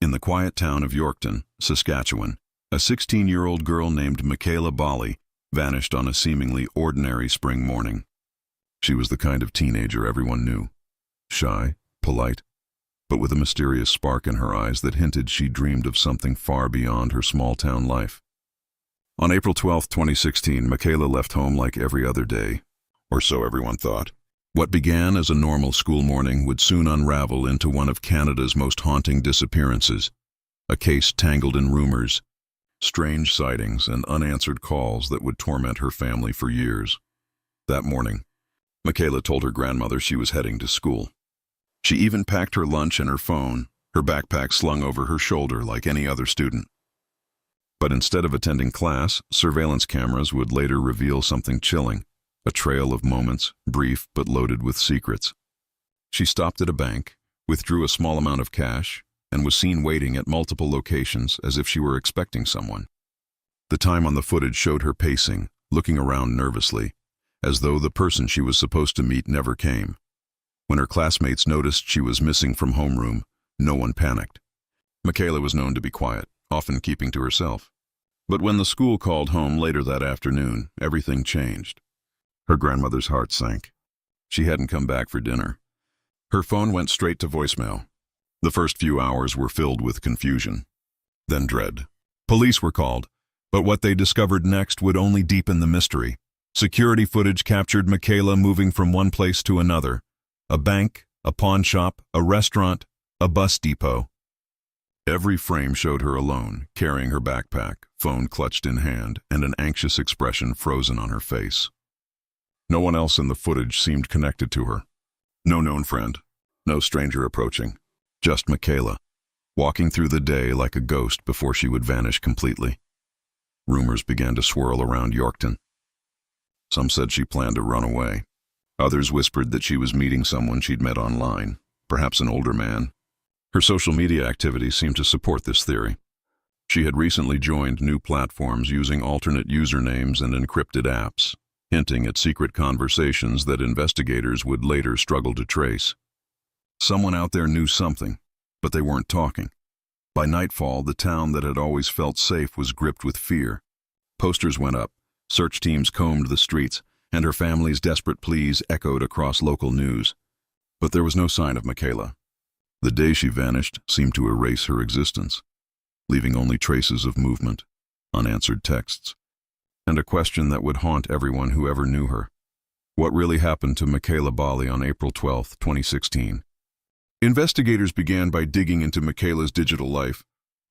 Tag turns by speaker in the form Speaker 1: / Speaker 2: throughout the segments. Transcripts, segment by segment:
Speaker 1: In the quiet town of Yorkton, Saskatchewan, a 16-year-old girl named Mikaylay Baly vanished on a seemingly ordinary spring morning. She was the kind of teenager everyone knew. Shy, polite, but with a mysterious spark in her eyes that hinted she dreamed of something far beyond her small-town life. On April 12, 2016, Mikaylay left home like every other day, or so everyone thought. What began as a normal school morning would soon unravel into one of Canada's most haunting disappearances, a case tangled in rumors, strange sightings, and unanswered calls that would torment her family for years. That morning, Mikaylay told her grandmother she was heading to school. She even packed her lunch and her phone, her backpack slung over her shoulder like any other student. But instead of attending class, surveillance cameras would later reveal something chilling. A trail of moments, brief but loaded with secrets. She stopped at a bank, withdrew a small amount of cash, and was seen waiting at multiple locations as if she were expecting someone. The time on the footage showed her pacing, looking around nervously, as though the person she was supposed to meet never came. When her classmates noticed she was missing from homeroom, no one panicked. Mikaylay was known to be quiet, often keeping to herself. But when the school called home later that afternoon, everything changed. Her grandmother's heart sank. She hadn't come back for dinner. Her phone went straight to voicemail. The first few hours were filled with confusion, then dread. Police were called, but what they discovered next would only deepen the mystery. Security footage captured Mikaylay moving from one place to another: a bank, a pawn shop, a restaurant, a bus depot. Every frame showed her alone, carrying her backpack, phone clutched in hand, and an anxious expression frozen on her face. No one else in the footage seemed connected to her. No known friend, no stranger approaching. Just Mikaylay, walking through the day like a ghost before she would vanish completely. Rumors began to swirl around Yorkton. Some said she planned to run away. Others whispered that she was meeting someone she'd met online, perhaps an older man. Her social media activity seemed to support this theory. She had recently joined new platforms using alternate usernames and encrypted apps, hinting at secret conversations that investigators would later struggle to trace. Someone out there knew something, but they weren't talking. By nightfall, the town that had always felt safe was gripped with fear. Posters went up, search teams combed the streets, and her family's desperate pleas echoed across local news. But there was no sign of Mikaylay. The day she vanished seemed to erase her existence, leaving only traces of movement, unanswered texts, and a question that would haunt everyone who ever knew her. What really happened to Mikaylay Baly on April 12, 2016? Investigators began by digging into Mikaylay's digital life,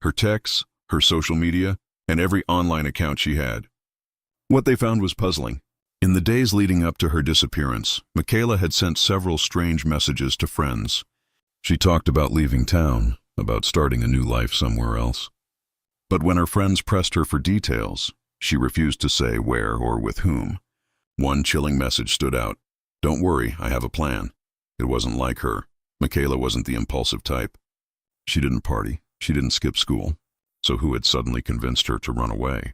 Speaker 1: her texts, her social media, and every online account she had. What they found was puzzling. In the days leading up to her disappearance, Mikaylay had sent several strange messages to friends. She talked about leaving town, about starting a new life somewhere else. But when her friends pressed her for details, she refused to say where or with whom. One chilling message stood out: "Don't worry, I have a plan." It wasn't like her. Mikaylay wasn't the impulsive type. She didn't party, she didn't skip school. So who had suddenly convinced her to run away?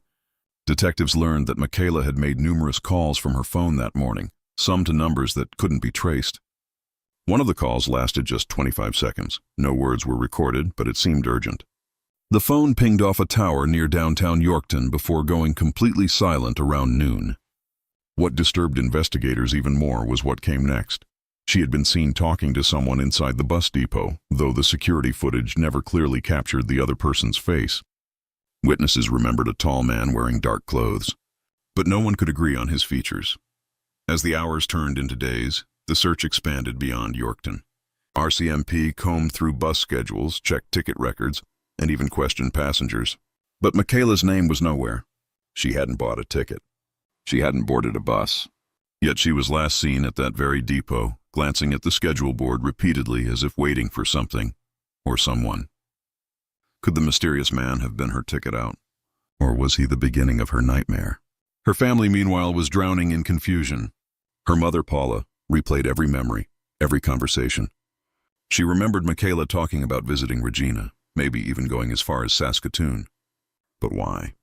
Speaker 1: Detectives learned that Mikaylay had made numerous calls from her phone that morning, some to numbers that couldn't be traced. One of the calls lasted just 25 seconds. No words were recorded, but it seemed urgent. The phone pinged off a tower near downtown Yorkton before going completely silent around noon. What disturbed investigators even more was what came next. She had been seen talking to someone inside the bus depot, though the security footage never clearly captured the other person's face. Witnesses remembered a tall man wearing dark clothes, but no one could agree on his features. As the hours turned into days, the search expanded beyond Yorkton. RCMP combed through bus schedules, checked ticket records, and even questioned passengers. But Mikaylay's name was nowhere. She hadn't bought a ticket. She hadn't boarded a bus. Yet she was last seen at that very depot, glancing at the schedule board repeatedly as if waiting for something or someone. Could the mysterious man have been her ticket out? Or was he the beginning of her nightmare? Her family, meanwhile, was drowning in confusion. Her mother, Paula, replayed every memory, every conversation. She remembered Mikaylay talking about visiting Regina, maybe even going as far as Saskatoon. But why?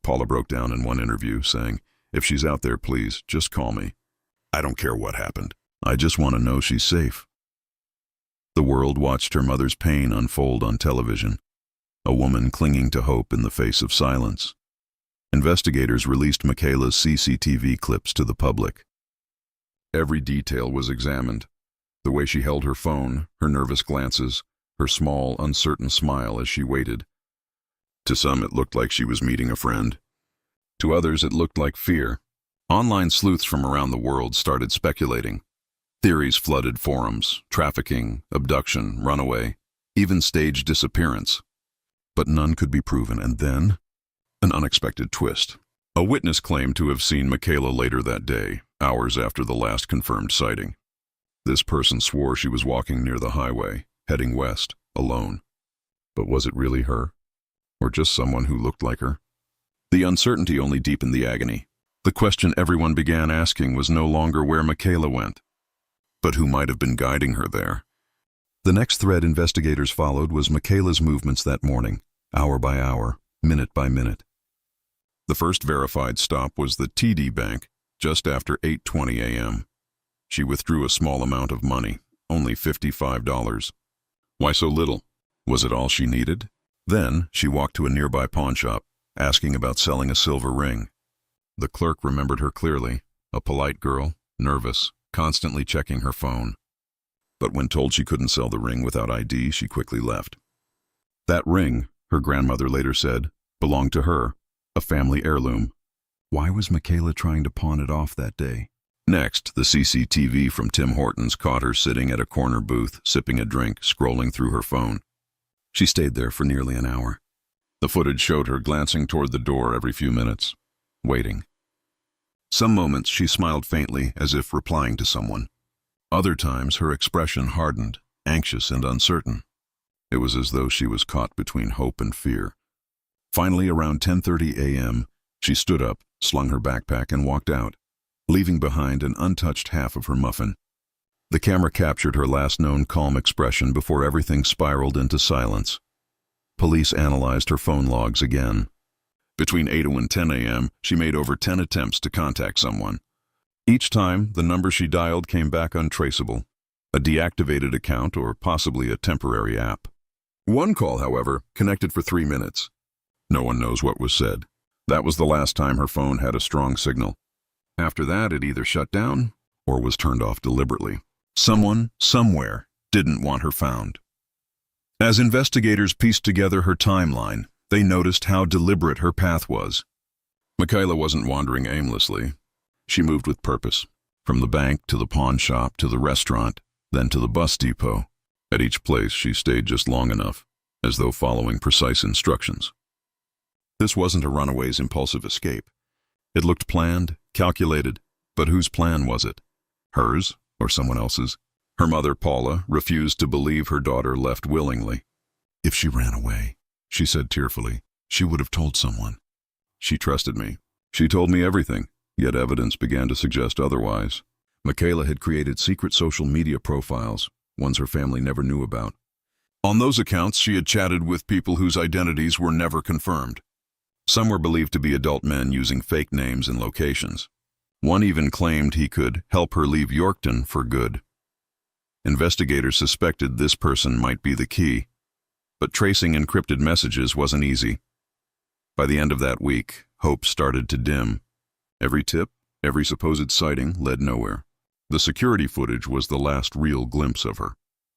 Speaker 1: Paula broke down in one interview, saying, "If she's out there, please, just call me. I don't care what happened. I just want to know she's safe." The world watched her mother's pain unfold on television, a woman clinging to hope in the face of silence. Investigators released Mikaylay's CCTV clips to the public. Every detail was examined. The way she held her phone, her nervous glances, her small, uncertain smile as she waited. To some, it looked like she was meeting a friend. To others, it looked like fear. Online sleuths from around the world started speculating. Theories flooded forums: trafficking, abduction, runaway, even staged disappearance. But none could be proven, and then, an unexpected twist. A witness claimed to have seen Mikaylay later that day, hours after the last confirmed sighting. This person swore she was walking near the highway, heading west, alone. But was it really her? Or just someone who looked like her? The uncertainty only deepened the agony. The question everyone began asking was no longer where Mikaylay went, but who might have been guiding her there. The next thread investigators followed was Mikaylay's movements that morning, hour by hour, minute by minute. The first verified stop was the TD Bank, just after 8:20 a.m. She withdrew a small amount of money, only $55. Why so little? Was it all she needed? Then she walked to a nearby pawn shop, asking about selling a silver ring. The clerk remembered her clearly, a polite girl, nervous, constantly checking her phone. But when told she couldn't sell the ring without ID, she quickly left. That ring, her grandmother later said, belonged to her, a family heirloom. Why was Mikaylay trying to pawn it off that day? Next, the CCTV from Tim Hortons caught her sitting at a corner booth, sipping a drink, scrolling through her phone. She stayed there for nearly an hour. The footage showed her glancing toward the door every few minutes, waiting. Some moments she smiled faintly, as if replying to someone. Other times her expression hardened, anxious and uncertain. It was as though she was caught between hope and fear. Finally, around 10:30 a.m., she stood up, slung her backpack and walked out, leaving behind an untouched half of her muffin. The camera captured her last known calm expression before everything spiraled into silence. Police analyzed her phone logs again. Between 8 and 10 a.m., she made over 10 attempts to contact someone. Each time, the number she dialed came back untraceable, a deactivated account or possibly a temporary app. One call, however, connected for 3 minutes. No one knows what was said. That was the last time her phone had a strong signal. After that, it either shut down or was turned off deliberately. Someone, somewhere, didn't want her found. As investigators pieced together her timeline, they noticed how deliberate her path was. Mikaylay wasn't wandering aimlessly. She moved with purpose, from the bank to the pawn shop to the restaurant, then to the bus depot. At each place, she stayed just long enough, as though following precise instructions. This wasn't a runaway's impulsive escape. It looked planned, calculated, but whose plan was it? Hers or someone else's? Her mother, Paula, refused to believe her daughter left willingly. If she ran away, she said tearfully, she would have told someone. She trusted me. She told me everything, yet evidence began to suggest otherwise. Mikaylay had created secret social media profiles, ones her family never knew about. On those accounts, she had chatted with people whose identities were never confirmed. Some were believed to be adult men using fake names and locations. One even claimed he could help her leave Yorkton for good. Investigators suspected this person might be the key, but tracing encrypted messages wasn't easy. By the end of that week, hope started to dim. Every tip, every supposed sighting led nowhere. The security footage was the last real glimpse of her.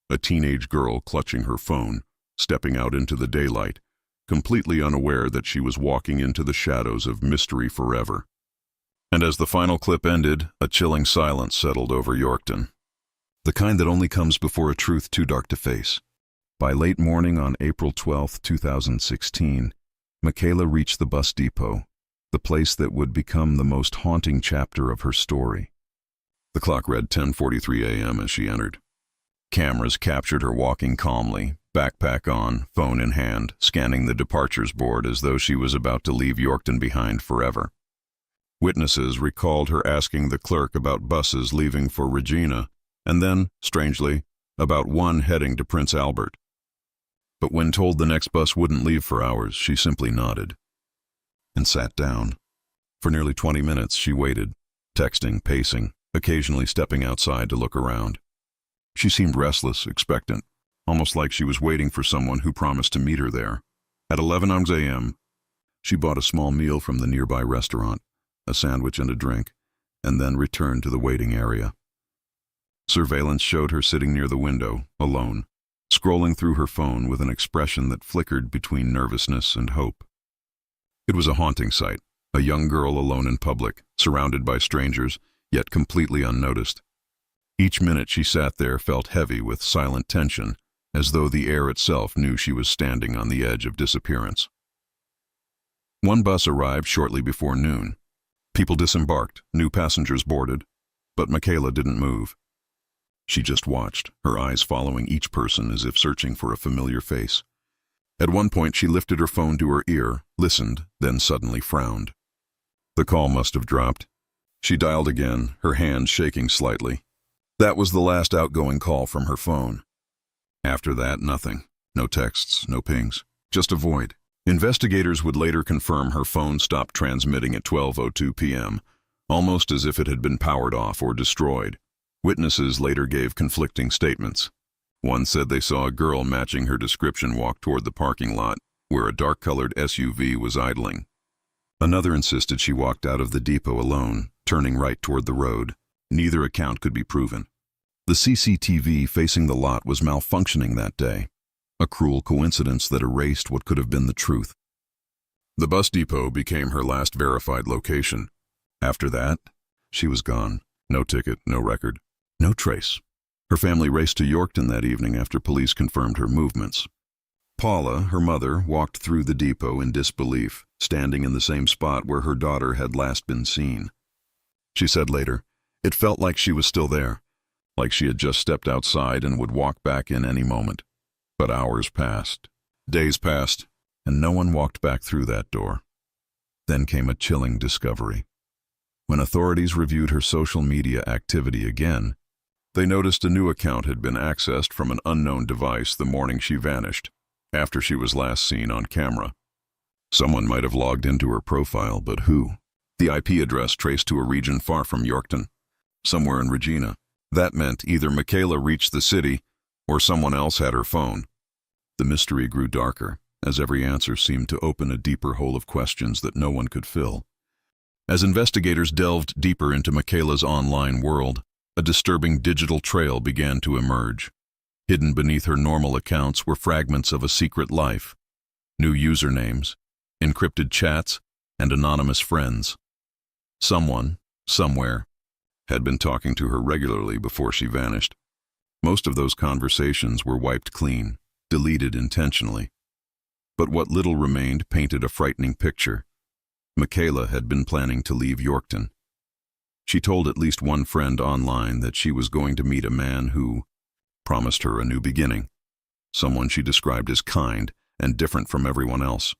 Speaker 1: A teenage girl clutching her phone, stepping out into the daylight, completely unaware that she was walking into the shadows of mystery forever. And as the final clip ended, a chilling silence settled over Yorkton. The kind that only comes before a truth too dark to face. By late morning on April 12, 2016, Mikaylay reached the bus depot, the place that would become the most haunting chapter of her story. The clock read 10:43 a.m. as she entered. Cameras captured her walking calmly, backpack on, phone in hand, scanning the departures board as though she was about to leave Yorkton behind forever. Witnesses recalled her asking the clerk about buses leaving for Regina, and then, strangely, about one heading to Prince Albert. But when told the next bus wouldn't leave for hours, she simply nodded and sat down. For nearly 20 minutes she waited, texting, pacing, occasionally stepping outside to look around. She seemed restless, expectant, almost like she was waiting for someone who promised to meet her there. At 11 a.m., she bought a small meal from the nearby restaurant, a sandwich and a drink, and then returned to the waiting area. Surveillance showed her sitting near the window, alone, scrolling through her phone with an expression that flickered between nervousness and hope. It was a haunting sight, a young girl alone in public, surrounded by strangers, yet completely unnoticed. Each minute she sat there felt heavy with silent tension, as though the air itself knew she was standing on the edge of disappearance. One bus arrived shortly before noon. People disembarked, new passengers boarded, but Mikaylay didn't move. She just watched, her eyes following each person as if searching for a familiar face. At one point she lifted her phone to her ear, listened, then suddenly frowned. The call must have dropped. She dialed again, her hand shaking slightly. That was the last outgoing call from her phone. After that, nothing. No texts, no pings. Just a void. Investigators would later confirm her phone stopped transmitting at 12:02 p.m., almost as if it had been powered off or destroyed. Witnesses later gave conflicting statements. One said they saw a girl matching her description walk toward the parking lot, where a dark-colored SUV was idling. Another insisted she walked out of the depot alone, turning right toward the road. Neither account could be proven. The CCTV facing the lot was malfunctioning that day, a cruel coincidence that erased what could have been the truth. The bus depot became her last verified location. After that, she was gone. No ticket, no record, no trace. Her family raced to Yorkton that evening after police confirmed her movements. Paula, her mother, walked through the depot in disbelief, standing in the same spot where her daughter had last been seen. She said later, it felt like she was still there, like she had just stepped outside and would walk back in any moment. But hours passed, days passed, and no one walked back through that door. Then came a chilling discovery. When authorities reviewed her social media activity again, they noticed a new account had been accessed from an unknown device the morning she vanished, after she was last seen on camera. Someone might have logged into her profile, but who? The IP address traced to a region far from Yorkton, somewhere in Regina. That meant either Mikaylay reached the city or someone else had her phone. The mystery grew darker, as every answer seemed to open a deeper hole of questions that no one could fill. As investigators delved deeper into Mikaylay's online world, a disturbing digital trail began to emerge. Hidden beneath her normal accounts were fragments of a secret life, new usernames, encrypted chats, and anonymous friends. Someone, somewhere, had been talking to her regularly before she vanished. Most of those conversations were wiped clean, deleted intentionally. But what little remained painted a frightening picture. Mikaylay had been planning to leave Yorkton. She told at least one friend online that she was going to meet a man who promised her a new beginning, someone she described as kind and different from everyone else.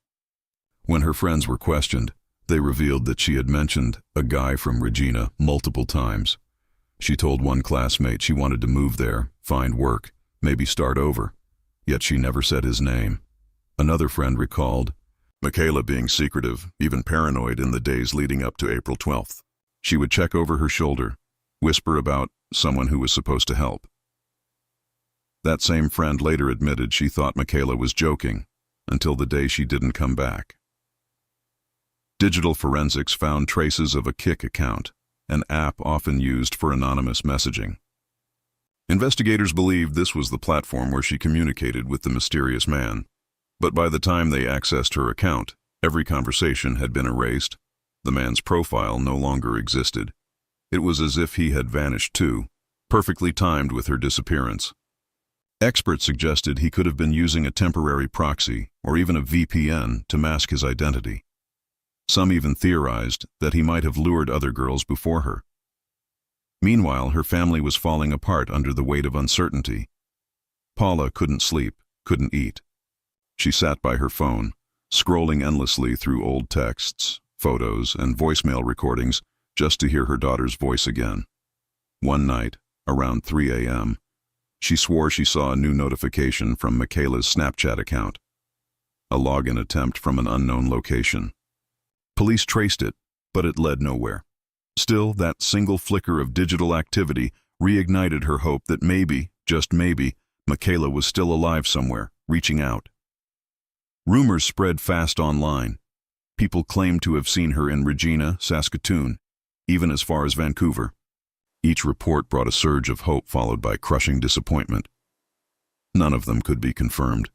Speaker 1: When her friends were questioned, they revealed that she had mentioned a guy from Regina multiple times. She told one classmate she wanted to move there, find work, maybe start over, yet she never said his name. Another friend recalled Mikaylay being secretive, even paranoid in the days leading up to April 12th. She would check over her shoulder, whisper about someone who was supposed to help. That same friend later admitted she thought Mikaylay was joking until the day she didn't come back. Digital forensics found traces of a Kik account, an app often used for anonymous messaging. Investigators believed this was the platform where she communicated with the mysterious man. But by the time they accessed her account, every conversation had been erased. The man's profile no longer existed. It was as if he had vanished too, perfectly timed with her disappearance. Experts suggested he could have been using a temporary proxy or even a VPN to mask his identity. Some even theorized that he might have lured other girls before her. Meanwhile, her family was falling apart under the weight of uncertainty. Paula couldn't sleep, couldn't eat. She sat by her phone, scrolling endlessly through old texts, photos, and voicemail recordings just to hear her daughter's voice again. One night, around 3 a.m., she swore she saw a new notification from Mikaylay's Snapchat account, a login attempt from an unknown location. Police traced it, but it led nowhere. Still, that single flicker of digital activity reignited her hope that maybe, just maybe, Mikaylay was still alive somewhere, reaching out. Rumors spread fast online. People claimed to have seen her in Regina, Saskatoon, even as far as Vancouver. Each report brought a surge of hope followed by crushing disappointment. None of them could be confirmed.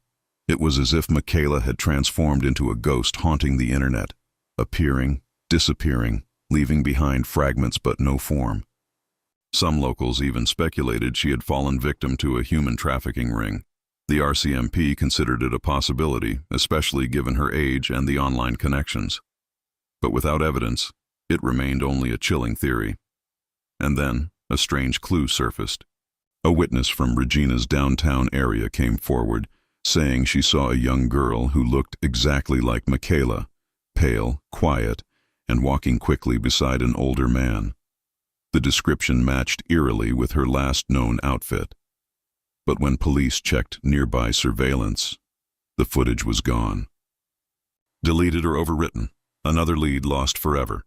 Speaker 1: It was as if Mikaylay had transformed into a ghost haunting the internet, appearing, disappearing, leaving behind fragments but no form. Some locals even speculated she had fallen victim to a human trafficking ring. The RCMP considered it a possibility, especially given her age and the online connections. But without evidence, it remained only a chilling theory. And then, a strange clue surfaced. A witness from Regina's downtown area came forward, saying she saw a young girl who looked exactly like Mikaylay, pale, quiet, and walking quickly beside an older man. The description matched eerily with her last known outfit. But when police checked nearby surveillance, the footage was gone. Deleted or overwritten, another lead lost forever.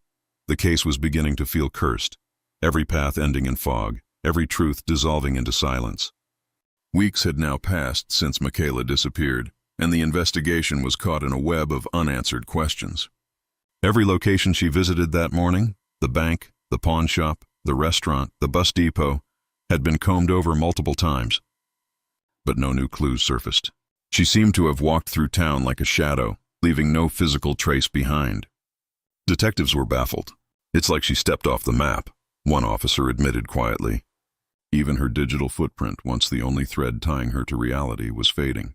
Speaker 1: The case was beginning to feel cursed, every path ending in fog, every truth dissolving into silence. Weeks had now passed since Mikaylay disappeared, and the investigation was caught in a web of unanswered questions. Every location she visited that morning, the bank, the pawn shop, the restaurant, the bus depot, had been combed over multiple times. But no new clues surfaced. She seemed to have walked through town like a shadow, leaving no physical trace behind. Detectives were baffled. It's like she stepped off the map, one officer admitted quietly. Even her digital footprint, once the only thread tying her to reality, was fading.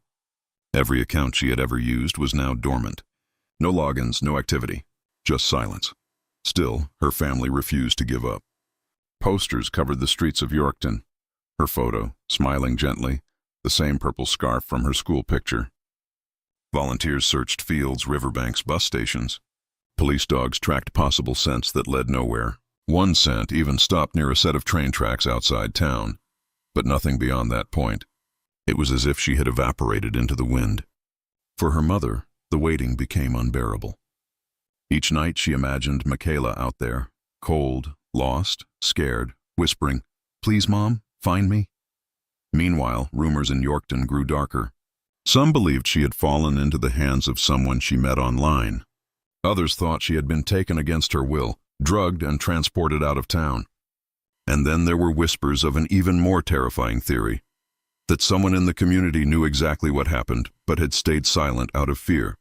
Speaker 1: Every account she had ever used was now dormant. No logins, no activity, just silence. Still, her family refused to give up. Posters covered the streets of Yorkton. Her photo, smiling gently, the same purple scarf from her school picture. Volunteers searched fields, riverbanks, bus stations. Police dogs tracked possible scents that led nowhere. One scent even stopped near a set of train tracks outside town, but nothing beyond that point. It was as if she had evaporated into the wind. For her mother, the waiting became unbearable. Each night she imagined Mikaylay out there, cold, lost, scared, whispering, "Please, Mom, find me." Meanwhile, rumors in Yorkton grew darker. Some believed she had fallen into the hands of someone she met online. Others thought she had been taken against her will, drugged and transported out of town. And then there were whispers of an even more terrifying theory, that someone in the community knew exactly what happened, but had stayed silent out of fear.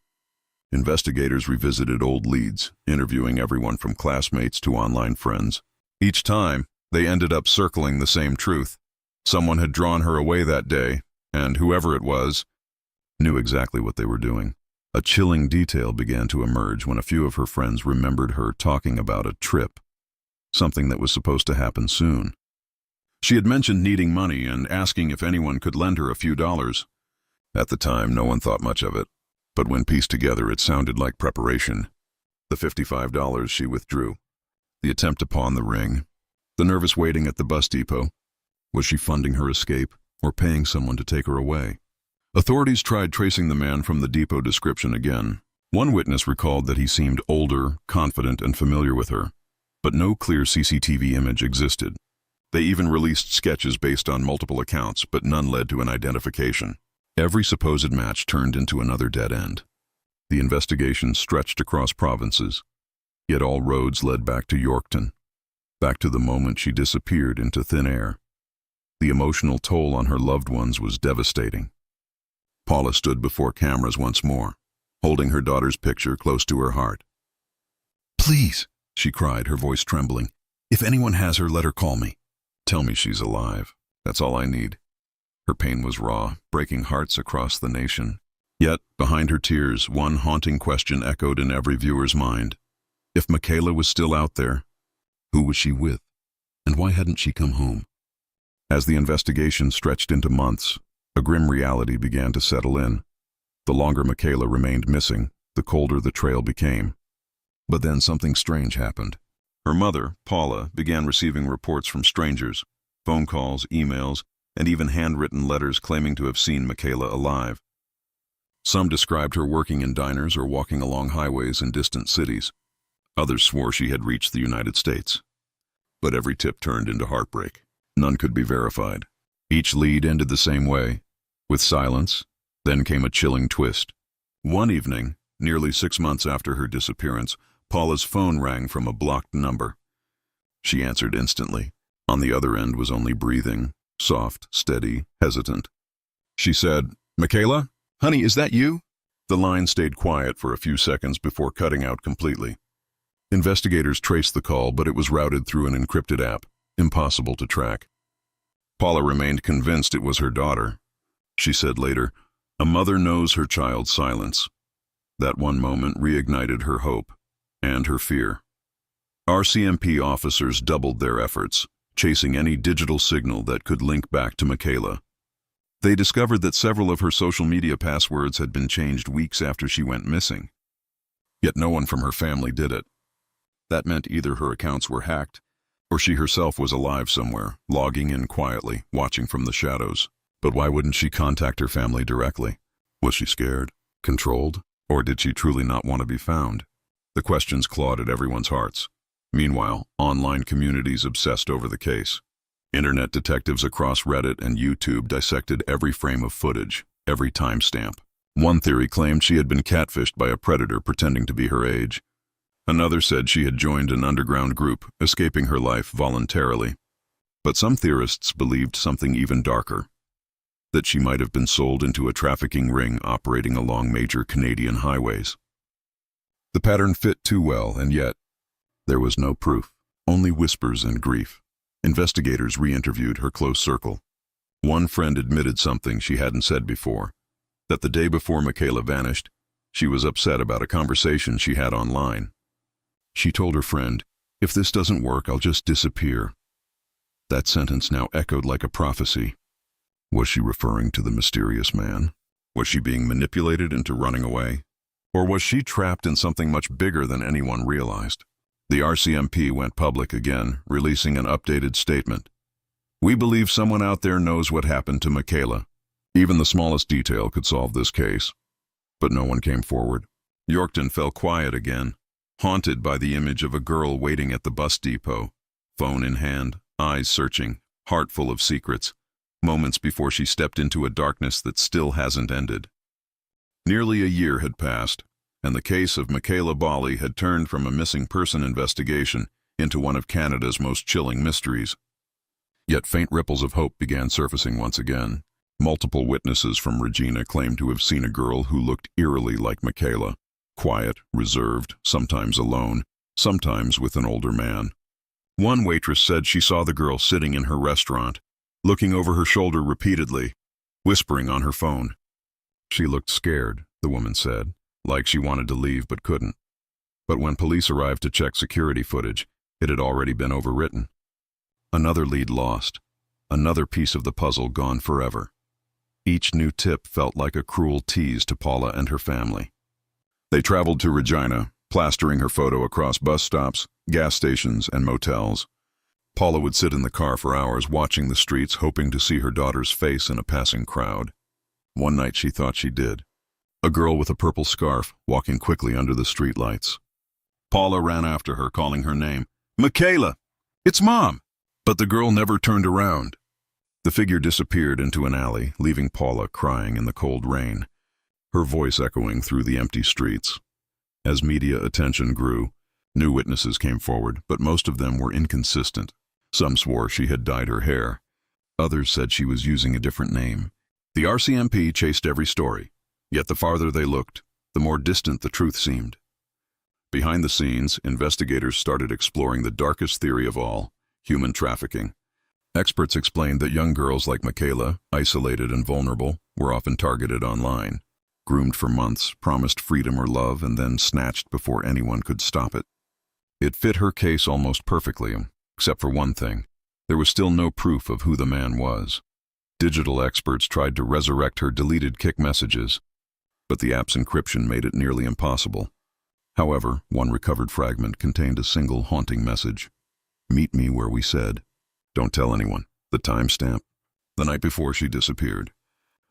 Speaker 1: Investigators revisited old leads, interviewing everyone from classmates to online friends. Each time, they ended up circling the same truth. Someone had drawn her away that day, and whoever it was, knew exactly what they were doing. A chilling detail began to emerge when a few of her friends remembered her talking about a trip, something that was supposed to happen soon. She had mentioned needing money and asking if anyone could lend her a few dollars. At the time, no one thought much of it, but when pieced together, it sounded like preparation. The $55 she withdrew, the attempt to pawn the ring, the nervous waiting at the bus depot. Was she funding her escape or paying someone to take her away? Authorities tried tracing the man from the depot description again. One witness recalled that he seemed older, confident, and familiar with her, but no clear CCTV image existed. They even released sketches based on multiple accounts, but none led to an identification. Every supposed match turned into another dead end. The investigation stretched across provinces, yet all roads led back to Yorkton, back to the moment she disappeared into thin air. The emotional toll on her loved ones was devastating. Paula stood before cameras once more, holding her daughter's picture close to her heart. "Please," she cried, her voice trembling. "If anyone has her, let her call me. Tell me she's alive. That's all I need." Her pain was raw, breaking hearts across the nation. Yet, behind her tears, one haunting question echoed in every viewer's mind. If Mikaylay was still out there, who was she with? And why hadn't she come home? As the investigation stretched into months, a grim reality began to settle in. The longer Mikaylay remained missing, the colder the trail became. But then something strange happened. Her mother, Paula, began receiving reports from strangers, phone calls, emails, and even handwritten letters claiming to have seen Mikaylay alive. Some described her working in diners or walking along highways in distant cities. Others swore she had reached the United States. But every tip turned into heartbreak. None could be verified. Each lead ended the same way, With silence, then came a chilling twist. One evening, nearly 6 months after her disappearance, Paula's phone rang from a blocked number. She answered instantly. On the other end was only breathing, soft, steady, hesitant. She said, "Mikaylay? Honey, is that you?" The line stayed quiet for a few seconds before cutting out completely. Investigators traced the call, but it was routed through an encrypted app, impossible to track. Paula remained convinced it was her daughter. She said later, "A mother knows her child's silence." That one moment reignited her hope and her fear. RCMP officers doubled their efforts, chasing any digital signal that could link back to Mikaylay. They discovered that several of her social media passwords had been changed weeks after she went missing. Yet no one from her family did it. That meant either her accounts were hacked, or she herself was alive somewhere, logging in quietly, watching from the shadows. But why wouldn't she contact her family directly? Was she scared, controlled, or did she truly not want to be found? The questions clawed at everyone's hearts. Meanwhile, online communities obsessed over the case. Internet detectives across Reddit and YouTube dissected every frame of footage, every timestamp. One theory claimed she had been catfished by a predator pretending to be her age. Another said she had joined an underground group, escaping her life voluntarily. But some theorists believed something even darker, that she might have been sold into a trafficking ring operating along major Canadian highways. The pattern fit too well, and yet there was no proof, only whispers and grief. Investigators re-interviewed her close circle. One friend admitted something she hadn't said before, that the day before Mikaylay vanished, she was upset about a conversation she had online. She told her friend, "If this doesn't work, I'll just disappear." That sentence now echoed like a prophecy. Was she referring to the mysterious man? Was she being manipulated into running away? Or was she trapped in something much bigger than anyone realized? The RCMP went public again, releasing an updated statement. "We believe someone out there knows what happened to Mikaylay. Even the smallest detail could solve this case." But no one came forward. Yorkton fell quiet again, haunted by the image of a girl waiting at the bus depot, phone in hand, eyes searching, heart full of secrets, moments before she stepped into a darkness that still hasn't ended. Nearly a year had passed, and the case of Mikaylay Baly had turned from a missing person investigation into one of Canada's most chilling mysteries. Yet faint ripples of hope began surfacing once again. Multiple witnesses from Regina claimed to have seen a girl who looked eerily like Mikaylay, quiet, reserved, sometimes alone, sometimes with an older man. One waitress said she saw the girl sitting in her restaurant, looking over her shoulder repeatedly, whispering on her phone. She looked scared, the woman said, like she wanted to leave but couldn't. But when police arrived to check security footage, it had already been overwritten. Another lead lost, another piece of the puzzle gone forever. Each new tip felt like a cruel tease to Paula and her family. They traveled to Regina, plastering her photo across bus stops, gas stations, and motels. Paula would sit in the car for hours watching the streets, hoping to see her daughter's face in a passing crowd. One night she thought she did. A girl with a purple scarf, walking quickly under the streetlights. Paula ran after her, calling her name. "Mikaylay! It's Mom!" But the girl never turned around. The figure disappeared into an alley, leaving Paula crying in the cold rain, her voice echoing through the empty streets. As media attention grew, new witnesses came forward, but most of them were inconsistent. Some swore she had dyed her hair. Others said she was using a different name. The RCMP chased every story, yet the farther they looked, the more distant the truth seemed. Behind the scenes, investigators started exploring the darkest theory of all, human trafficking. Experts explained that young girls like Mikaylay, isolated and vulnerable, were often targeted online, groomed for months, promised freedom or love, and then snatched before anyone could stop it. It fit her case almost perfectly, except for one thing. There was still no proof of who the man was. Digital experts tried to resurrect her deleted Kik messages, but the app's encryption made it nearly impossible. However, one recovered fragment contained a single haunting message. "Meet me where we said. Don't tell anyone." The timestamp. The night before she disappeared.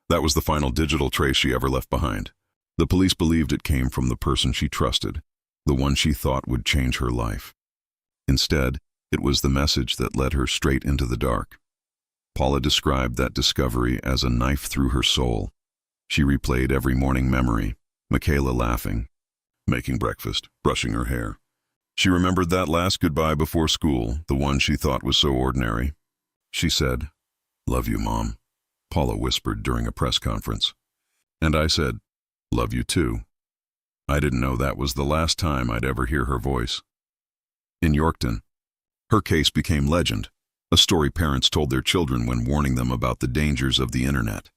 Speaker 1: That was the final digital trace she ever left behind. The police believed it came from the person she trusted, the one she thought would change her life. Instead, it was the message that led her straight into the dark. Paula described that discovery as a knife through her soul. She replayed every morning memory, Mikaylay laughing, making breakfast, brushing her hair. She remembered that last goodbye before school, the one she thought was so ordinary. She said, "Love you, Mom," Paula whispered during a press conference. And I said, "Love you too." I didn't know that was the last time I'd ever hear her voice. In Yorkton, her case became legend, a story parents told their children when warning them about the dangers of the internet.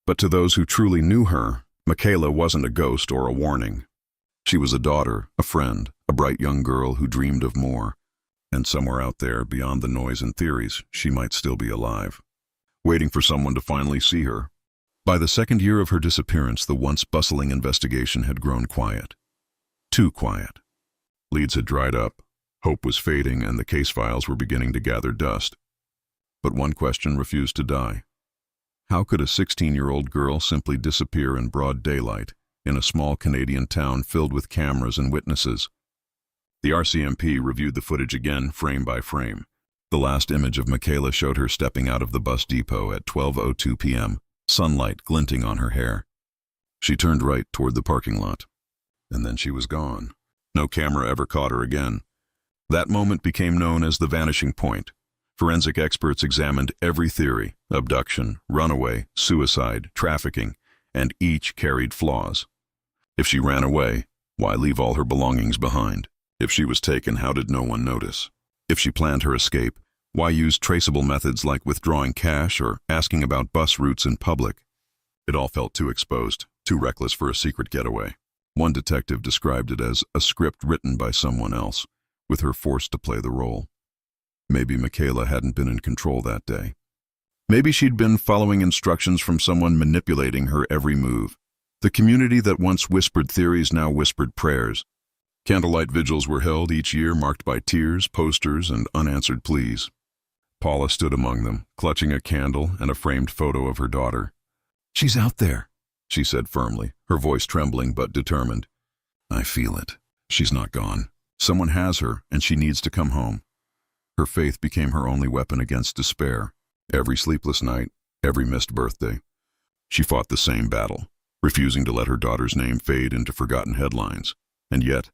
Speaker 1: But to those who truly knew her, Mikaylay wasn't a ghost or a warning. She was a daughter, a friend, a bright young girl who dreamed of more. And somewhere out there, beyond the noise and theories, she might still be alive, waiting for someone to finally see her. By the second year of her disappearance, the once bustling investigation had grown quiet. Too quiet. Leads had dried up, hope was fading, and the case files were beginning to gather dust. But one question refused to die. How could a 16-year-old girl simply disappear in broad daylight in a small Canadian town filled with cameras and witnesses? The RCMP reviewed the footage again, frame by frame. The last image of Mikaylay showed her stepping out of the bus depot at 12:02 p.m., sunlight glinting on her hair. She turned right toward the parking lot. And then she was gone. No camera ever caught her again. That moment became known as the vanishing point. Forensic experts examined every theory: abduction, runaway, suicide, trafficking, and each carried flaws. If she ran away, why leave all her belongings behind? If she was taken, how did no one notice? If she planned her escape, why use traceable methods like withdrawing cash or asking about bus routes in public? It all felt too exposed, too reckless for a secret getaway. One detective described it as a script written by someone else, with her forced to play the role. Maybe Mikaylay hadn't been in control that day. Maybe she'd been following instructions from someone manipulating her every move. The community that once whispered theories now whispered prayers. Candlelight vigils were held each year, marked by tears, posters, and unanswered pleas. Paula stood among them, clutching a candle and a framed photo of her daughter. "She's out there," she said firmly, her voice trembling but determined. "I feel it. She's not gone. Someone has her, and she needs to come home." Her faith became her only weapon against despair. Every sleepless night, every missed birthday, she fought the same battle, refusing to let her daughter's name fade into forgotten headlines. And yet,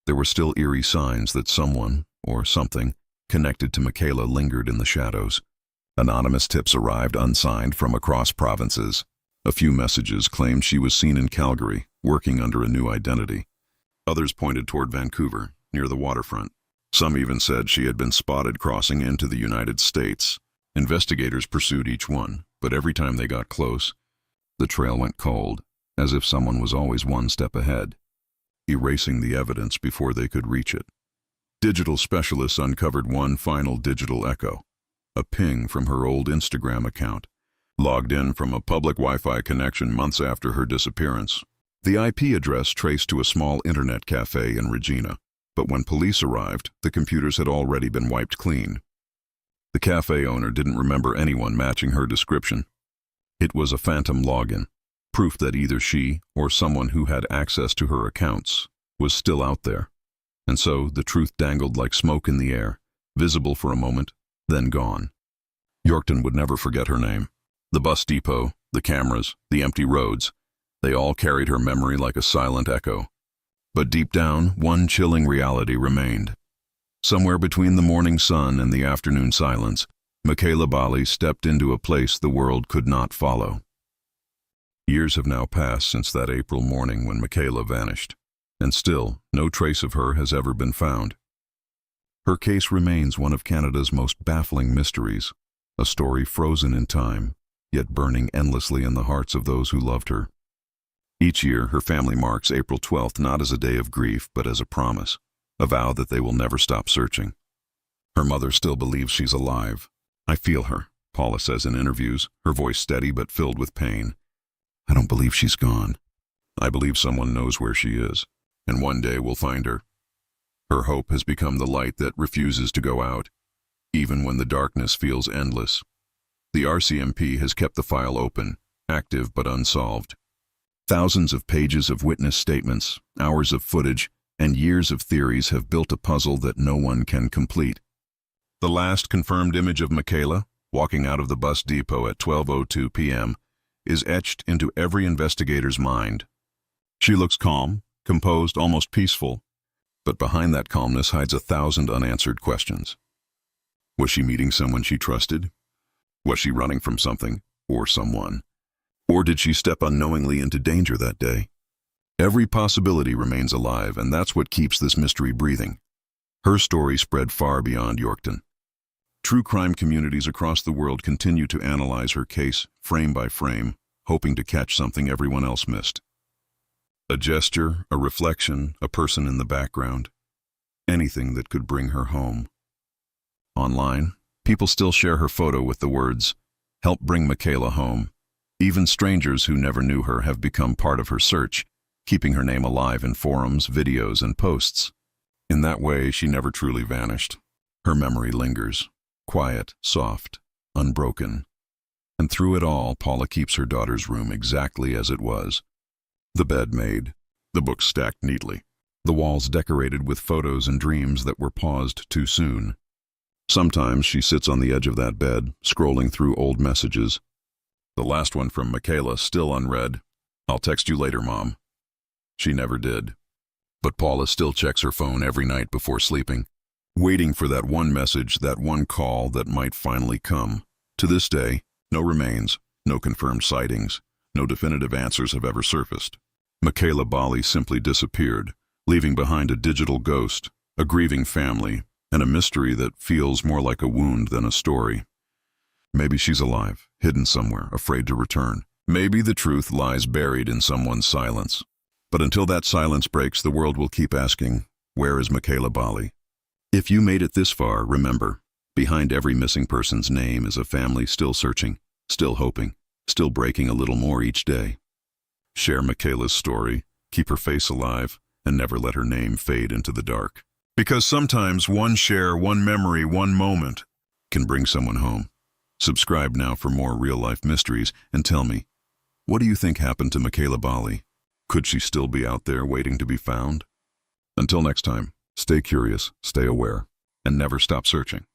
Speaker 1: there were still eerie signs that someone, or something, connected to Mikaylay lingered in the shadows. Anonymous tips arrived unsigned from across provinces. A few messages claimed she was seen in Calgary, working under a new identity. Others pointed toward Vancouver, near the waterfront. Some even said she had been spotted crossing into the United States. Investigators pursued each one, but every time they got close, the trail went cold, as if someone was always one step ahead, erasing the evidence before they could reach it. Digital specialists uncovered one final digital echo, a ping from her old Instagram account, logged in from a public Wi-Fi connection months after her disappearance. The IP address traced to a small internet cafe in Regina, but when police arrived, the computers had already been wiped clean. The cafe owner didn't remember anyone matching her description. It was a phantom login, proof that either she or someone who had access to her accounts was still out there. And so the truth dangled like smoke in the air, visible for a moment, then gone. Yorkton would never forget her name. The bus depot, the cameras, the empty roads, they all carried her memory like a silent echo. But deep down, one chilling reality remained. Somewhere between the morning sun and the afternoon silence, Mikaylay Baly stepped into a place the world could not follow. Years have now passed since that April morning when Mikaylay vanished, and still no trace of her has ever been found. Her case remains one of Canada's most baffling mysteries, a story frozen in time, yet burning endlessly in the hearts of those who loved her. Each year, her family marks April 12th not as a day of grief, but as a promise, a vow that they will never stop searching. Her mother still believes she's alive. "I feel her," Paula says in interviews, her voice steady but filled with pain. "I don't believe she's gone. I believe someone knows where she is, and one day we'll find her." Her hope has become the light that refuses to go out, even when the darkness feels endless. The RCMP has kept the file open, active but unsolved. Thousands of pages of witness statements, hours of footage, and years of theories have built a puzzle that no one can complete. The last confirmed image of Mikaylay, walking out of the bus depot at 12:02 p.m., is etched into every investigator's mind. She looks calm, composed, almost peaceful, but behind that calmness hides 1,000 unanswered questions. Was she meeting someone she trusted? Was she running from something or someone? Or did she step unknowingly into danger that day? Every possibility remains alive, and that's what keeps this mystery breathing. Her story spread far beyond Yorkton. True crime communities across the world continue to analyze her case, frame by frame, hoping to catch something everyone else missed. A gesture, a reflection, a person in the background. Anything that could bring her home. Online, people still share her photo with the words, "Help bring Mikaylay home." Even strangers who never knew her have become part of her search, keeping her name alive in forums, videos, and posts. In that way, she never truly vanished. Her memory lingers, quiet, soft, unbroken. And through it all, Paula keeps her daughter's room exactly as it was. The bed made, the books stacked neatly, the walls decorated with photos and dreams that were paused too soon. Sometimes she sits on the edge of that bed, scrolling through old messages. The last one from Mikaylay still unread. "I'll text you later, Mom." She never did. But Paula still checks her phone every night before sleeping, waiting for that one message, that one call that might finally come. To this day, no remains, no confirmed sightings, no definitive answers have ever surfaced. Mikaylay Baly simply disappeared, leaving behind a digital ghost, a grieving family, and a mystery that feels more like a wound than a story. Maybe she's alive, hidden somewhere, afraid to return. Maybe the truth lies buried in someone's silence. But until that silence breaks, the world will keep asking, where is Mikaylay Baly? If you made it this far, remember, behind every missing person's name is a family still searching, still hoping, still breaking a little more each day. Share Mikaylay's story, keep her face alive, and never let her name fade into the dark. Because sometimes one share, one memory, one moment can bring someone home. Subscribe now for more real-life mysteries, and tell me, what do you think happened to Mikaylay Baly? Could she still be out there waiting to be found? Until next time, stay curious, stay aware, and never stop searching.